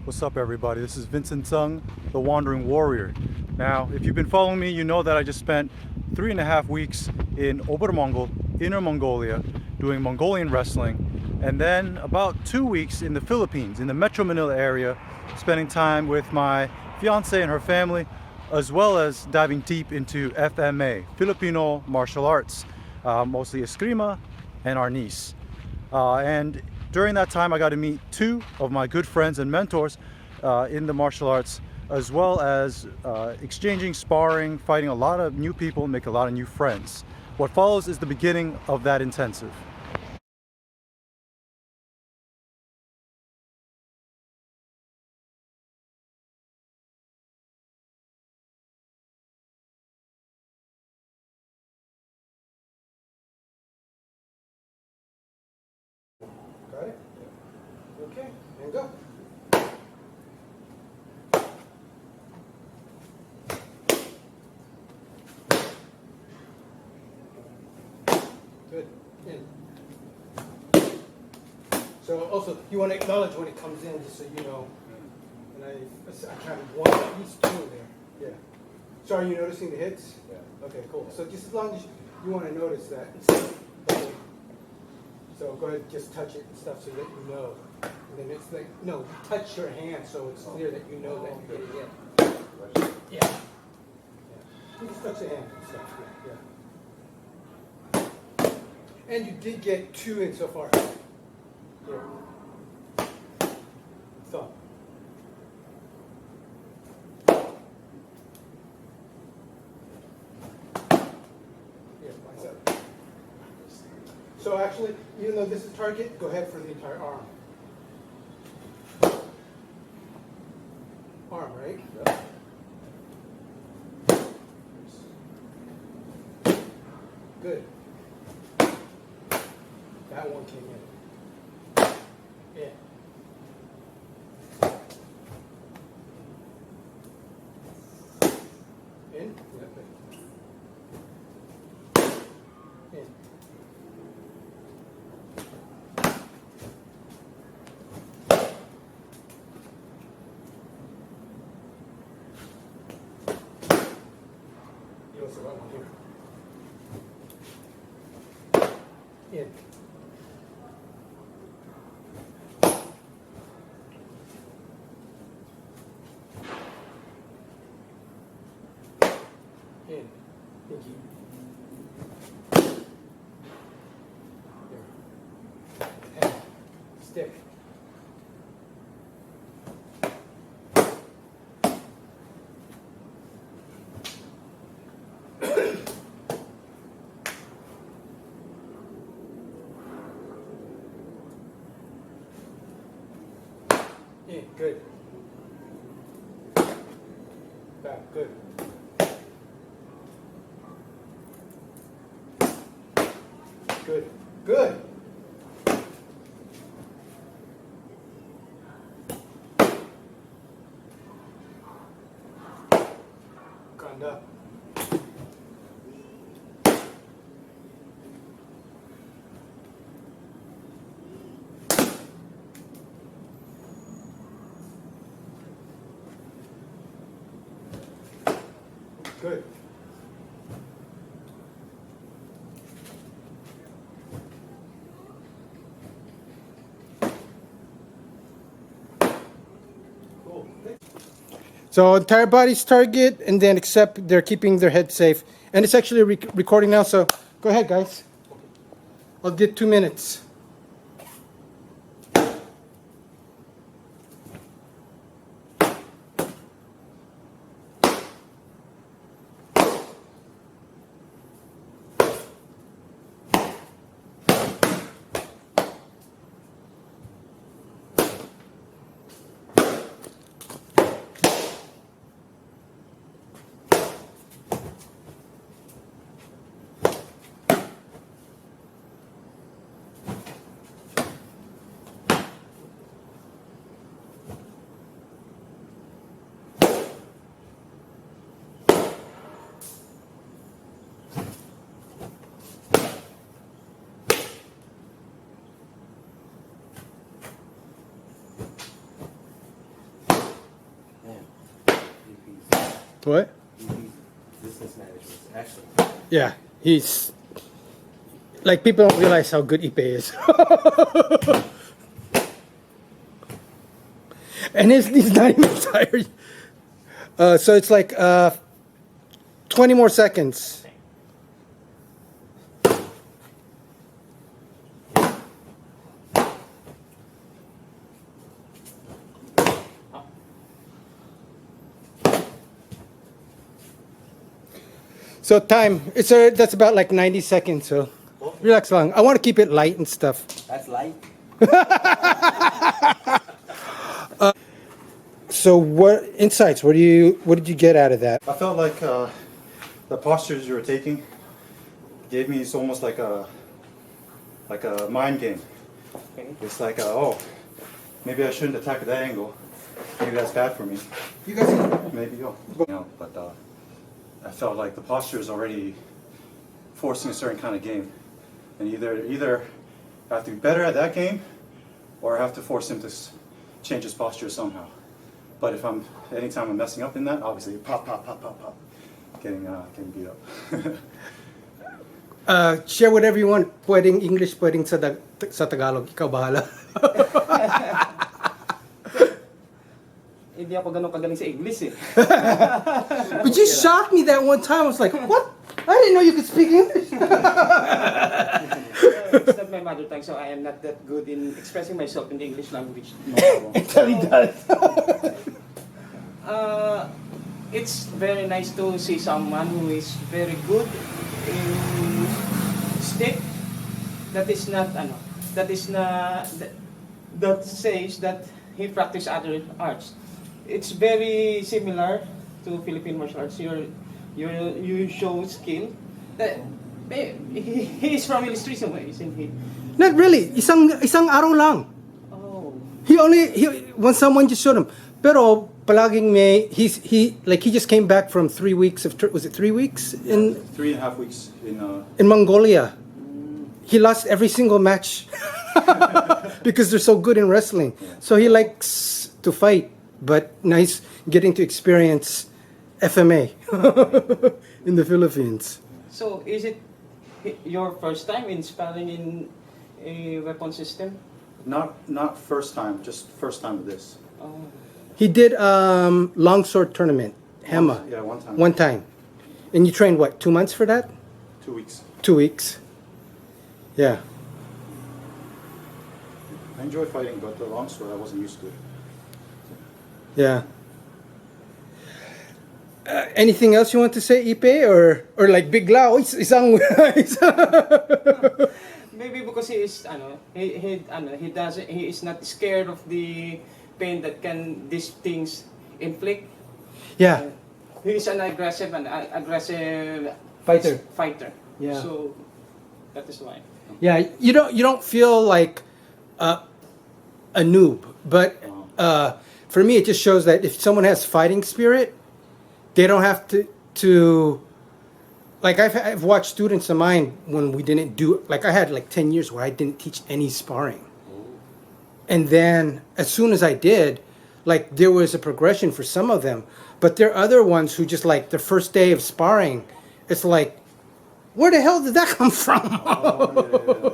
What's up, everybody? This is Vincent Sung, the Wandering Warrior. Now, if you've been following me, you know that I just spent 3.5 weeks in Obermongol, Inner Mongolia, doing Mongolian wrestling, and then about 2 weeks in the Philippines, in the Metro Manila area, spending time with my fiance and her family, as well as diving deep into FMA, Filipino Martial Arts, mostly eskrima and arnis. And during that time, I got to meet two of my good friends and mentors in the martial arts, as well as exchanging, sparring, fighting a lot of new people, make a lot of new friends. What follows is the beginning of that intensive. Got it? Okay, and go. Good. In. So also, you want to acknowledge when it comes in, just so you know. And I counted one, at least two there. Yeah. So are you noticing the hits? Yeah. Okay, cool. So just as long as you want to notice that. Okay. So go ahead, just touch it and stuff so that you know. And then it's like, no, touch your hand so it's clear that you know that you're getting in. Yeah. You just touch the hand and stuff. Yeah. And you did get two in so far. Here. Thumb. Here, bicep. So actually, even though this is target, go ahead for the entire arm. Arm, right? Yeah. Good. That one came in. Yeah. In? Yeah. In. You also got one here. In. In. Pinky. Here. Hand. Stick. In. Good. Back. Good. Good. Good. Ganda. Good. Cool. So entire body's target, and then except they're keeping their head safe. And it's actually recording now, so go ahead, guys. I'll get 2 minutes. What? Business management, actually. Yeah, he's like people don't realize how good Ipe is. And he's not even tired. So it's like 20 more seconds. So time, that's about like 90 seconds. So relax lang. I want to keep it light and stuff. That's light. So what insights? What did you get out of that? I felt like the postures you were taking gave me, it's almost like a mind game. Okay. It's like, oh, maybe I shouldn't attack at that angle. Maybe that's bad for me. You guys, Maybe, but I felt like the posture is already forcing a certain kind of game. And either I have to be better at that game, or I have to force him to change his posture somehow. But if anytime I'm messing up in that, obviously pop, getting beat up. share whatever you want. Pwedeng English, pwedeng sa Tagalog. Ikaw bahala. Hindi ako ganun kagaling sa English eh. But you shocked me that one time. I was like, what? I didn't know you could speak English. It's not my mother tongue, so I am not that good in expressing myself in the English language. No. Until he does. It's very nice to see someone who is very good in stick. That says that he practice other arts. It's very similar to Filipino martial arts. You show skill. He is from illustration, isn't he? Not really. Isang araw lang. Oh. He when someone just showed him. Pero palaging he just came back from 3 weeks of was it 3 weeks in 3.5 weeks in Mongolia. He lost every single match because they're so good in wrestling. So he likes to fight, but now he's getting to experience FMA in the Philippines. So is it your first time in sparring in a weapon system? Not first time, just first time with this. Oh. He did longsword tournament, Hema. Yeah, one time. One time. And you trained what, 2 months for that? 2 weeks. 2 weeks. Yeah. I enjoy fighting, but the longsword I wasn't used to. Yeah. Anything else you want to say, Ipe, or like Big Lao? Isang Maybe because he is he is not scared of the pain that these things inflict. Yeah. He is an aggressive Fighter. Yeah. So that is why. Yeah, you don't feel like a noob, but for me it just shows that if someone has fighting spirit, they don't have to like I've watched students of mine when we didn't do, like I had like 10 years where I didn't teach any sparring. And then as soon as I did, like there was a progression for some of them, but there are other ones who just like the first day of sparring, it's like, where the hell did that come from? Yeah.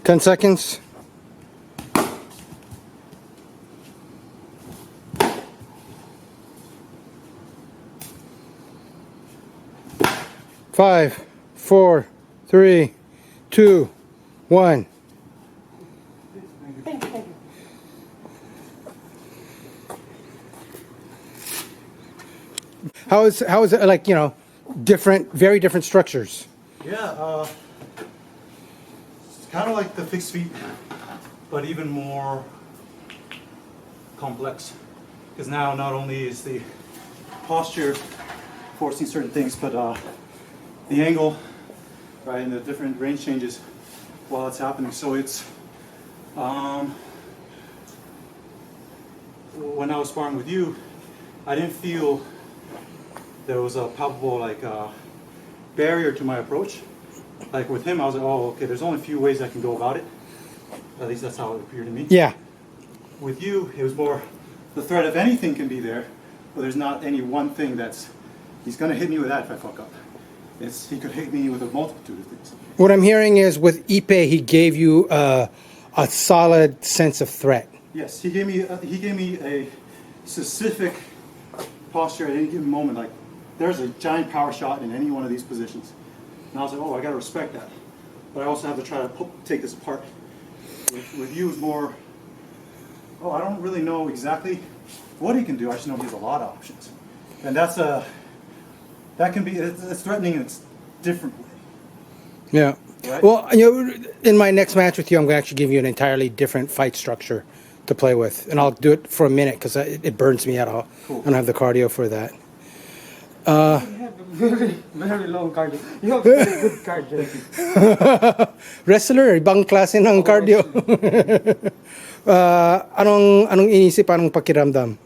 10 seconds. Five, four, three, two, one. How is it like, you know, different, very different structures? Yeah, it's kind of like the fixed feet, but even more complex. Because now not only is the posture forcing certain things, but the angle, right, and the different range changes while it's happening. So it's when I was sparring with you, I didn't feel there was a palpable like barrier to my approach. Like with him, I was like, oh, okay, there's only a few ways I can go about it. At least that's how it appeared to me. Yeah. With you, it was more the threat of anything can be there, but there's not any one thing that's, he's gonna hit me with that if I fuck up. He could hit me with a multitude of things. What I'm hearing is with Ipe, he gave you a solid sense of threat. Yes, he gave me a specific posture at any given moment. Like there's a giant power shot in any one of these positions, and I was like, oh, I gotta respect that. But I also have to try to take this apart. With you, it's more, oh, I don't really know exactly what he can do. I just know he has a lot of options, and that can be it's threatening in its different way. Yeah. Right? Well, you know, in my next match with you, I'm going to actually give you an entirely different fight structure to play with, and I'll do it for a minute because it burns me out. Cool. I don't have the cardio for that. You have a very, very long cardio. You have very good cardio. Wrestler, ibang klase ng cardio. Anong inisip, anong pakiramdam?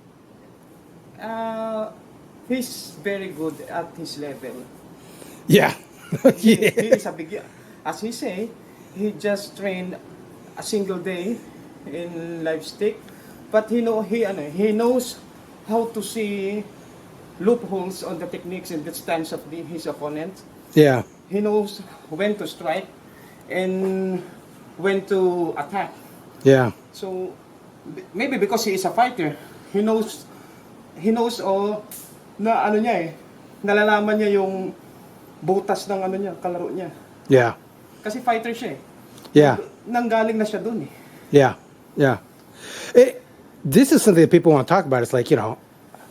He's very good at his level. Yeah. He Yeah. is a big, as he say, he just trained a single day in live stick, but he knows how to see loopholes on the techniques and the stance of his opponent. Yeah. He knows when to strike and when to attack. Yeah. So maybe because he is a fighter, he knows all na ano niya eh, nalalaman niya yung butas ng ano niya, kalaro niya. Yeah. Kasi fighter siya eh. Yeah. Nanggaling na siya dun eh. Yeah. Yeah. This is something that people want to talk about. It's like, you know,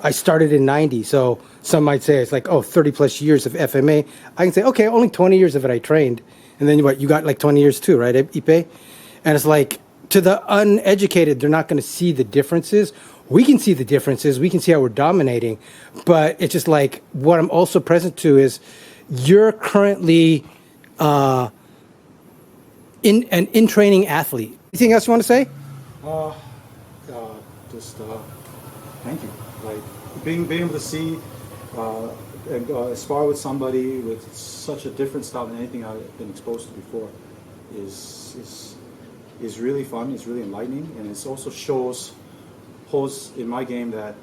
I started in 90, so some might say it's like, oh, 30 plus years of FMA. I can say, okay, only 20 years of it I trained. And then what, you got like 20 years too, right, Ipe? And it's like, to the uneducated, they're not going to see the differences. We can see the differences. We can see how we're dominating. But it's just like, what I'm also present to is you're currently in training athlete. Anything else you want to say? Just thank you. Like being able to see and spar with somebody with such a different style than anything I've been exposed to before is really fun. It's really enlightening, and it also shows in my game that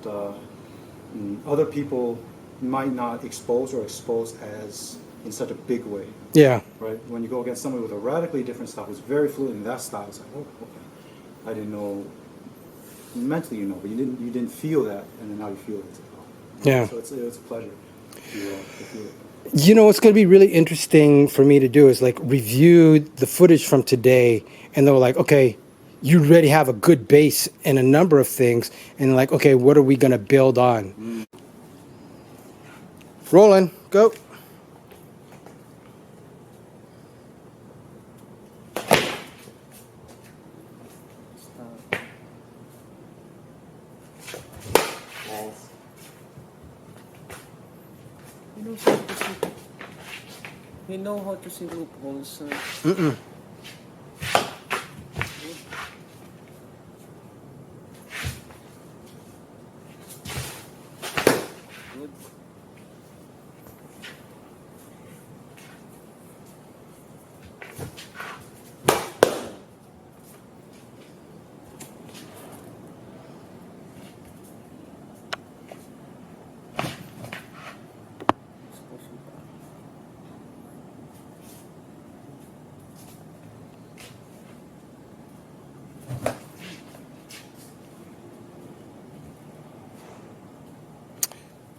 other people might not expose as in such a big way. Yeah. Right. When you go against somebody with a radically different style, who's very fluid in that style, it's like, oh, okay, I didn't know. Mentally, you know, but you didn't feel that, and then now you feel it. It's like, oh. Yeah. So it's a pleasure to feel it. You know, what's going to be really interesting for me to do is like review the footage from today, and they're like, okay, you already have a good base in a number of things, and like, okay, what are we going to build on? Rolling, go. He know how to see loopholes. Good.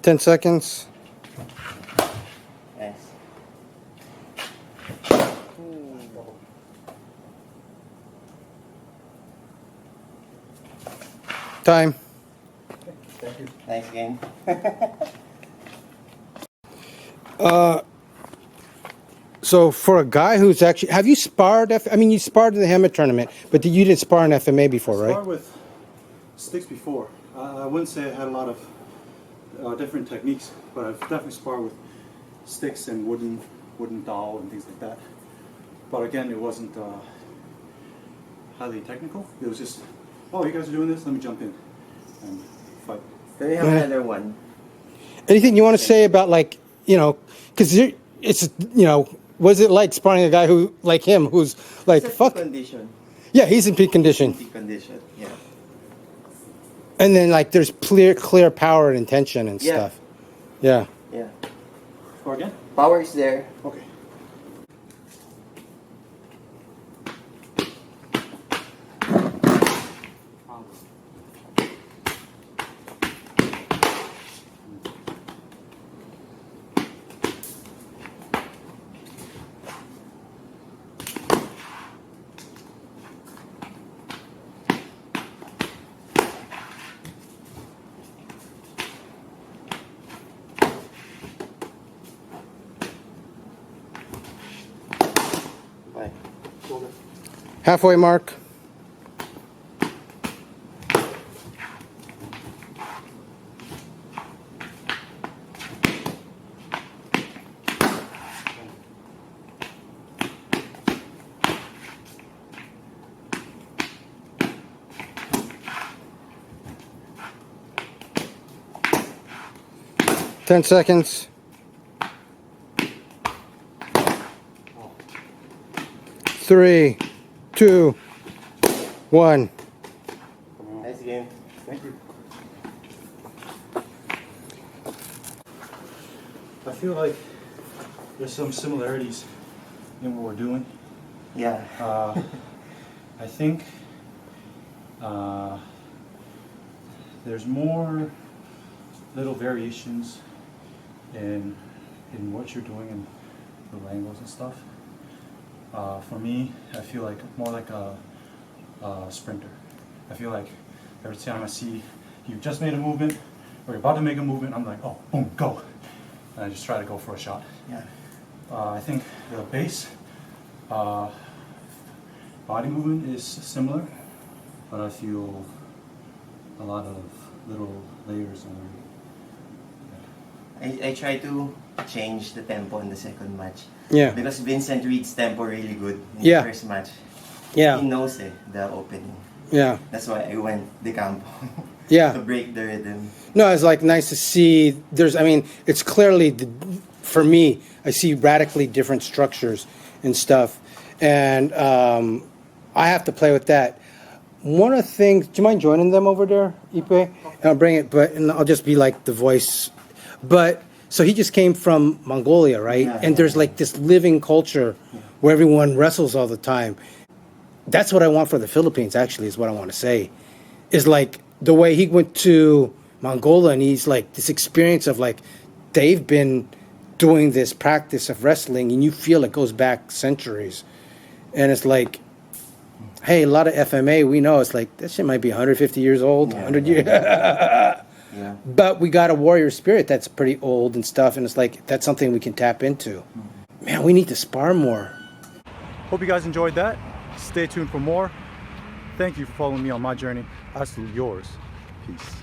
10 seconds. Nice. Time. Nice game. So for a guy who's actually, have you sparred? I mean, you sparred in the Hammer tournament, but you didn't spar in FMA before, I sparred right? with sticks before. I wouldn't say I had a lot of different techniques, but I've definitely sparred with sticks and wooden dowel and things like that. But again, it wasn't highly technical. It was just, oh, you guys are doing this, let me jump in and fight. Do we have another one? Anything you want to say about, like, you know, because it's, you know, was it like sparring a guy who, like him, who's like, It's a fuck? peak condition. Yeah, he's in peak condition. Peak condition, yeah. And then, like, there's clear power and intention and Yeah. stuff. Yeah. Yeah. Or again? Power is there. Okay. Bye. Halfway mark. Ten seconds. 3, 2, 1. Nice game. Thank you. I feel like there's some similarities in what we're doing. Yeah. I think there's more little variations in what you're doing and the angles and stuff. For me, I feel like more like a sprinter. I feel like every time I see you just made a movement or you're about to make a movement, I'm like, oh, boom, go. And I just try to go for a shot. Yeah. I think the base body movement is similar, but I feel a lot of little layers on I try to change the tempo in the second match. Yeah. Because Vincent reads tempo really good in Yeah. the first match. Yeah. He knows the opening. Yeah. That's why I went de campo. Yeah. To break the rhythm. No, it's like nice to see. I mean, it's clearly, for me, I see radically different structures and stuff. And I have to play with that. One of the things, do you mind joining them over there, Ipe? And I'll bring it, and I'll just be like the voice. But, so he just came from Mongolia, right? Yeah. And there's like this living culture where everyone wrestles all the time. That's what I want for the Philippines, actually, is what I want to say. Is like the way he went to Mongolia and he's like this experience of like, they've been doing this practice of wrestling and you feel it goes back centuries. And it's like, hey, a lot of FMA, we know it's like, that shit might be 150 years old, 100 years. Yeah. But we got a warrior spirit that's pretty old and stuff. And it's like, that's something we can tap into. Man, we need to spar more. Hope you guys enjoyed that. Stay tuned for more. Thank you for following me on my journey. I salute yours. Peace.